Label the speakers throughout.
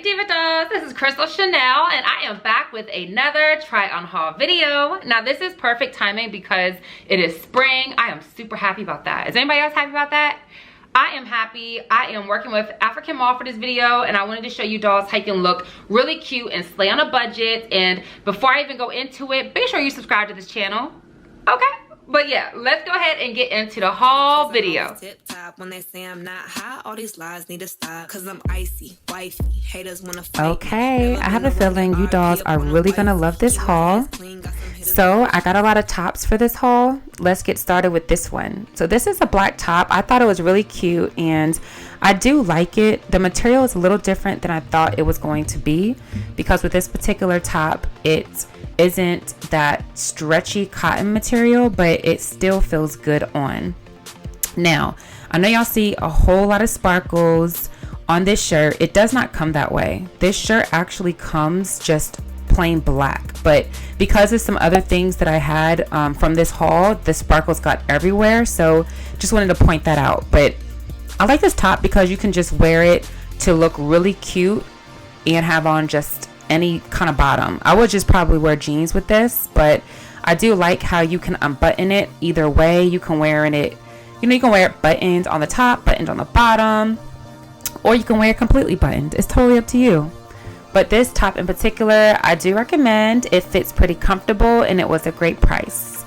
Speaker 1: Hey Diva Dolls, this is CRYSTALCHANEL and I am back with another try on haul video. Now this is perfect timing because it is spring. I am super happy about that. Is anybody else happy about that? I am happy. I am working with African Mall for this video and I wanted to show you dolls how you can look really cute and slay on a budget. And before I even go into it, be sure you subscribe to this channel, okay? But yeah, let's go ahead and get into the haul video.
Speaker 2: Tip top when they say I'm not hot, all these lies need to stop. Cause I'm icy, wifey. Haters wanna fight.
Speaker 3: Okay, I have a feeling you dolls are really gonna love this haul. So I got a lot of tops for this haul. Let's get started with this one. So this is a black top. I thought it was really cute and I do like it. The material is a little different than I thought it was going to be because with this particular top, it isn't that stretchy cotton material, but it still feels good on. Now, I know y'all see a whole lot of sparkles on this shirt. It does not come that way. This shirt actually comes just plain black, but because of some other things that I had from this haul, the sparkles got everywhere, so just wanted to point that out. But I like this top because you can just wear it to look really cute and have on just any kind of bottom. I would just probably wear jeans with this, but I do like how you can unbutton it either way. You can wear it, you know, you can wear it buttons on the top, buttons on the bottom, or you can wear it completely buttoned. It's totally up to you. But this top in particular, I do recommend. It fits pretty comfortable and it was a great price.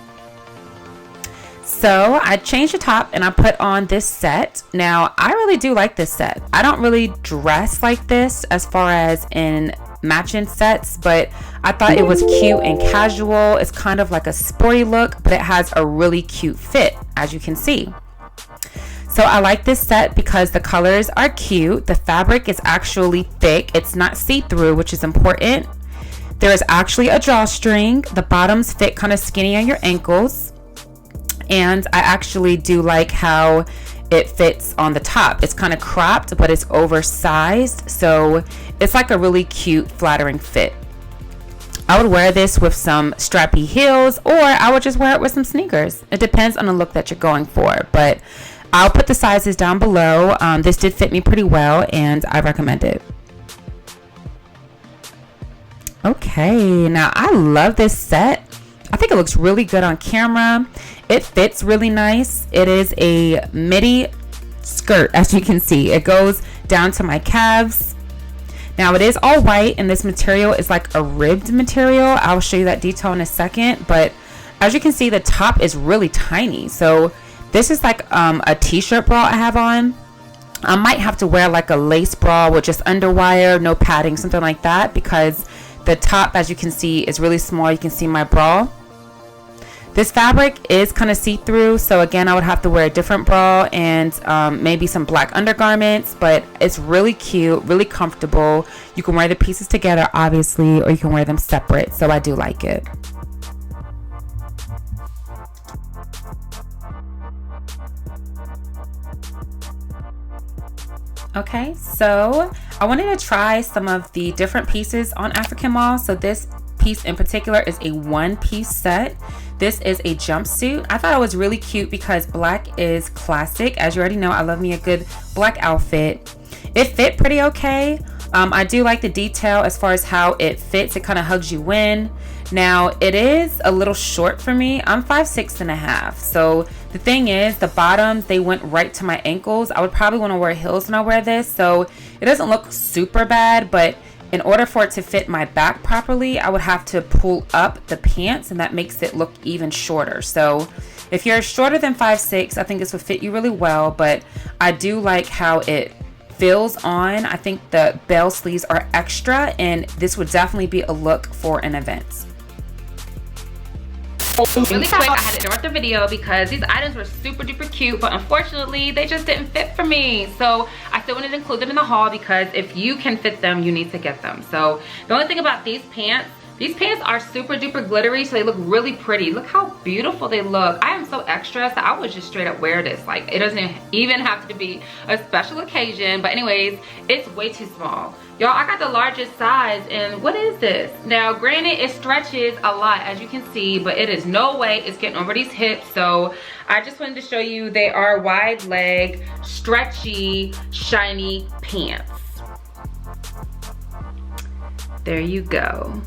Speaker 3: So I changed the top and I put on this set. Now I really do like this set. I don't really dress like this as far as in matching sets, but I thought it was cute and casual. It's kind of like a sporty look, but it has a really cute fit, as you can see. So I like this set because the colors are cute. The fabric is actually thick. It's not see-through, which is important. There is actually a drawstring. The bottoms fit kind of skinny on your ankles. And I actually do like how it fits on the top. It's kind of cropped, but it's oversized. So it's like a really cute, flattering fit. I would wear this with some strappy heels, or I would just wear it with some sneakers. It depends on the look that you're going for, but I'll put the sizes down below. This did fit me pretty well and I recommend it. Okay, now I love this set. I think it looks really good on camera. It fits really nice. It is a midi skirt, as you can see. It goes down to my calves. Now it is all white and this material is like a ribbed material. I'll show you that detail in a second, but as you can see, the top is really tiny. So this is like a t-shirt bra I have on. I might have to wear like a lace bra with just underwire, no padding, something like that, because the top, as you can see, is really small. You can see my bra. This fabric is kind of see-through, so again, I would have to wear a different bra and maybe some black undergarments, but it's really cute, really comfortable. You can wear the pieces together, obviously, or you can wear them separate, so I do like it. Okay, so I wanted to try some of the different pieces on African Mall. So this piece in particular is a one-piece set. This is a jumpsuit. I thought it was really cute because black is classic. As you already know, I love me a good black outfit. It fit pretty okay. I do like the detail as far as how it fits. It kind of hugs you in. Now it is a little short for me. I'm 5'6.5". So the thing is, the bottoms, they went right to my ankles. I would probably want to wear heels when I wear this, so it doesn't look super bad, but in order for it to fit my back properly, I would have to pull up the pants, and that makes it look even shorter. So if you're shorter than 5'6", I think this would fit you really well, but I do like how it feels on. I think the bell sleeves are extra, and this would definitely be a look for an event.
Speaker 1: Really quick, I had to interrupt the video because these items were super duper cute, but unfortunately they just didn't fit for me. So I still wanted to include them in the haul because if you can fit them, you need to get them. So the only thing about these pants are super duper glittery, so they look really pretty. Look how beautiful they look. I am so extra, so I would just straight up wear this. Like, it doesn't even have to be a special occasion, but anyways, it's way too small. Y'all, I got the largest size, and what is this? Now, granted, it stretches a lot, as you can see, but it is no way it's getting over these hips, so I just wanted to show you they are wide leg, stretchy, shiny pants. There you go.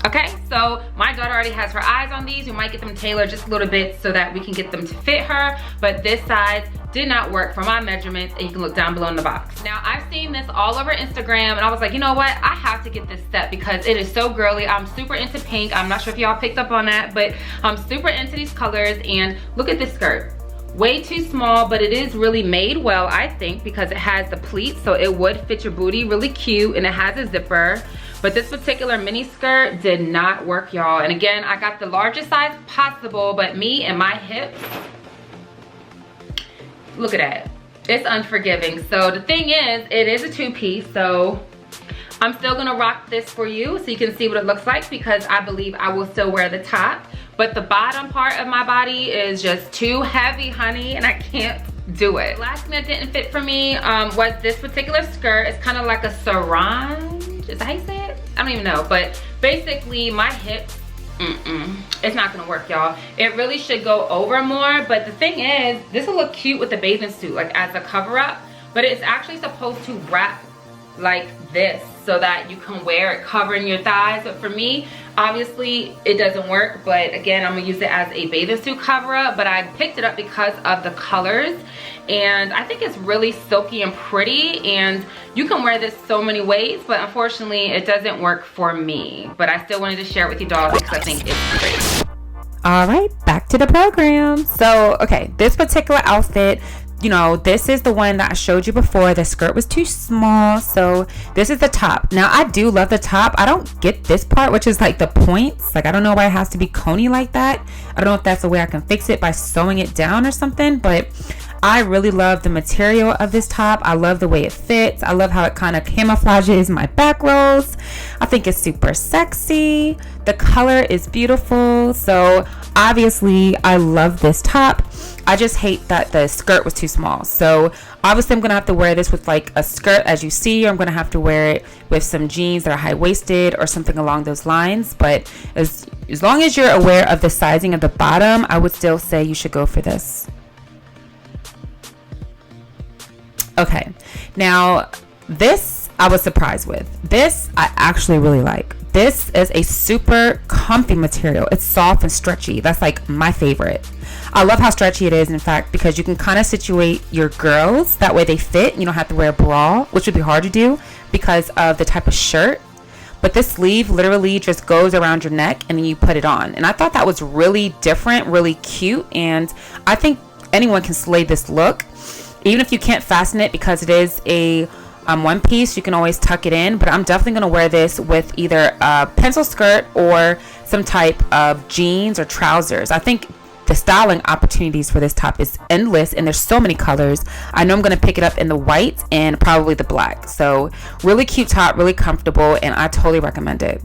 Speaker 1: Okay, so my daughter already has her eyes on these. We might get them tailored just a little bit so that we can get them to fit her, but this size did not work for my measurements, and you can look down below in the box. Now, I've seen this all over Instagram, and I was like, you know what? I have to get this set because it is so girly. I'm super into pink. I'm not sure if y'all picked up on that, but I'm super into these colors, and look at this skirt. Way too small, but it is really made well, I think, because it has the pleats, so it would fit your booty really cute, and it has a zipper. But this particular mini skirt did not work, y'all. And again, I got the largest size possible, but me and my hips, look at that. It's unforgiving. So the thing is, it is a two-piece, so I'm still gonna rock this for you so you can see what it looks like, because I believe I will still wear the top. But the bottom part of my body is just too heavy, honey, and I can't do it. Last thing that didn't fit for me was this particular skirt. It's kind of like a sarong. Is that how you say it? I don't even know, but basically my hips, it's not gonna work, y'all. It really should go over more, but the thing is, this will look cute with the bathing suit, like as a cover up, but it's actually supposed to wrap like this so that you can wear it covering your thighs. But for me, obviously it doesn't work, but again, I'm gonna use it as a bathing suit cover up. But I picked it up because of the colors, and I think it's really silky and pretty, and you can wear this so many ways, but unfortunately it doesn't work for me. But I still wanted to share it with you, dolls, because I think it's great.
Speaker 3: All right, back to the program. So okay, this particular outfit, you know, this is the one that I showed you before. The skirt was too small, so this is the top. Now, I do love the top. I don't get this part, which is like the points. Like, I don't know why it has to be coney like that. I don't know if that's the way I can fix it by sewing it down or something, but I really love the material of this top. I love the way it fits. I love how it kind of camouflages my back rolls. I think it's super sexy. The color is beautiful. So obviously I love this top. I just hate that the skirt was too small. So obviously I'm gonna have to wear this with like a skirt, as you see, or I'm gonna have to wear it with some jeans that are high-waisted or something along those lines. But as long as you're aware of the sizing of the bottom, I would still say you should go for this. Okay, now this I was surprised with. This I actually really like. This is a super comfy material. It's soft and stretchy. That's like my favorite. I love how stretchy it is, in fact, because you can kind of situate your girls. That way they fit. You don't have to wear a bra, which would be hard to do because of the type of shirt. But this sleeve literally just goes around your neck and then you put it on. And I thought that was really different, really cute. And I think anyone can slay this look. Even if you can't fasten it because it is a one piece, you can always tuck it in. But I'm definitely going to wear this with either a pencil skirt or some type of jeans or trousers. I think the styling opportunities for this top is endless, and there's so many colors. I know I'm going to pick it up in the white and probably the black. So really cute top, really comfortable, and I totally recommend it.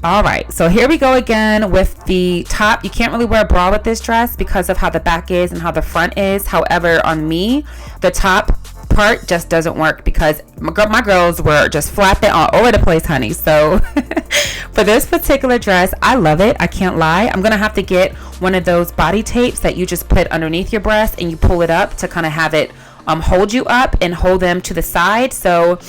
Speaker 3: All right, so here we go again with the top. You can't really wear a bra with this dress because of how the back is and how the front is. However, on me, the top part just doesn't work because my girls were just flapping all over the place, honey. So for this particular dress, I love it. I can't lie. I'm gonna have to get one of those body tapes that you just put underneath your breast and you pull it up to kind of have it hold you up and hold them to the side. So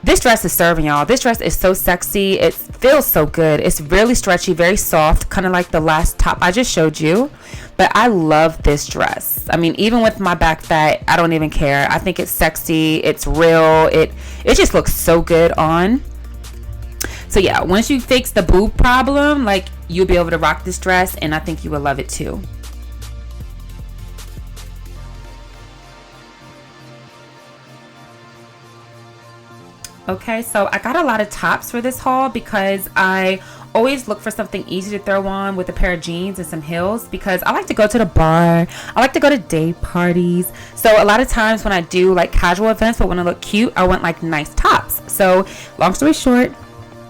Speaker 3: this dress is serving, y'all. This dress is so sexy. It feels so good. It's really stretchy, very soft, kind of like the last top I just showed you. But I love this dress. I mean, even with my back fat, I don't even care. I think it's sexy. It's real. It just looks so good on. So yeah, once you fix the boob problem, like, you'll be able to rock this dress, and I think you will love it too. Okay, so I got a lot of tops for this haul because I always look for something easy to throw on with a pair of jeans and some heels, because I like to go to the bar. I like to go to day parties. So a lot of times when I do like casual events but want to look cute, I want like nice tops. So long story short,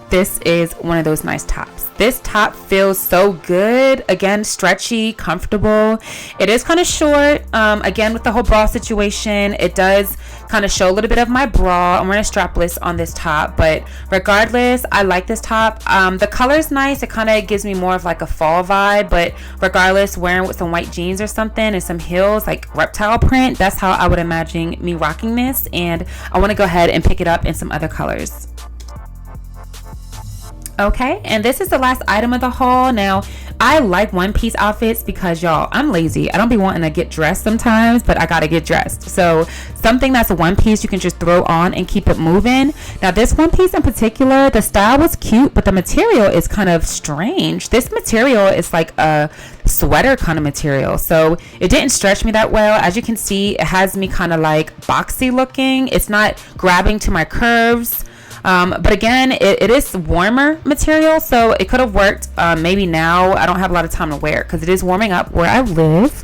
Speaker 3: this is one of those nice tops. This top feels so good. Again, stretchy, comfortable. It is kind of short. Again, with the whole bra situation, it does kind of show a little bit of my bra. I'm wearing a strapless on this top, but regardless, I like this top. The color is nice. It kind of gives me more of like a fall vibe, but regardless, wearing with some white jeans or something and some heels, like reptile print, that's how I would imagine me rocking this. And I want to go ahead and pick it up in some other colors. Okay, and this is the last item of the haul. Now, I like one-piece outfits because, y'all, I'm lazy. I don't be wanting to get dressed sometimes, but I gotta get dressed. So something that's a one piece you can just throw on and keep it moving. Now, this one piece in particular, the style was cute, but the material is kind of strange. This material is like a sweater kind of material, so it didn't stretch me that well. As you can see, it has me kind of like boxy looking. It's not grabbing to my curves. But again, it is warmer material, so it could have worked. Maybe now I don't have a lot of time to wear it because it is warming up where I live.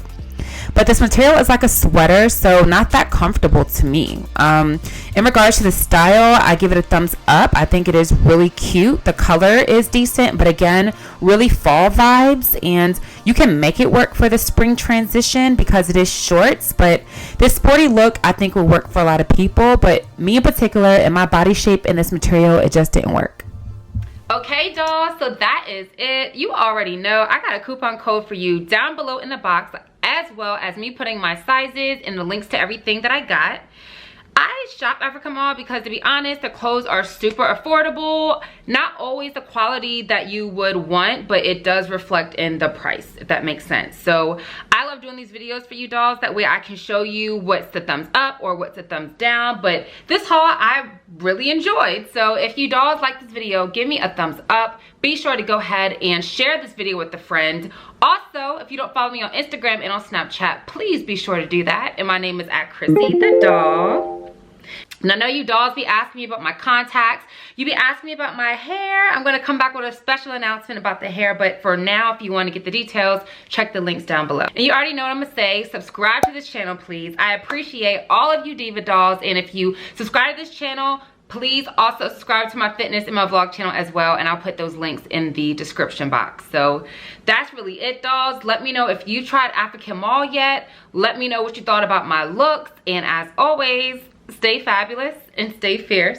Speaker 3: But this material is like a sweater, so not that comfortable to me. In regards to the style, I give it a thumbs up. I think it is really cute. The color is decent, but again, really fall vibes, and you can make it work for the spring transition because it is shorts. But this sporty look, I think, will work for a lot of people, but me in particular, and my body shape in this material, it just didn't work.
Speaker 1: Okay, dolls, so that is it. You already know I got a coupon code for you down below in the box, as well as me putting my sizes and the links to everything that I got. I shop Africa Mall because, to be honest, the clothes are super affordable. Not always the quality that you would want, but it does reflect in the price, if that makes sense. So I love doing these videos for you dolls. That way I can show you what's the thumbs up or what's the thumbs down. But this haul I really enjoyed. So if you dolls like this video, give me a thumbs up. Be sure to go ahead and share this video with a friend. Also, if you don't follow me on Instagram and on Snapchat, please be sure to do that. And my name is @ChryssyTheDoll. And I know you dolls be asking me about my contacts. You be asking me about my hair. I'm going to come back with a special announcement about the hair. But for now, if you want to get the details, check the links down below. And you already know what I'm going to say. Subscribe to this channel, please. I appreciate all of you diva dolls. And if you subscribe to this channel, please also subscribe to my fitness and my vlog channel as well. And I'll put those links in the description box. So that's really it, dolls. Let me know if you tried Africa Mall yet. Let me know what you thought about my looks. And as always, stay fabulous and stay fierce.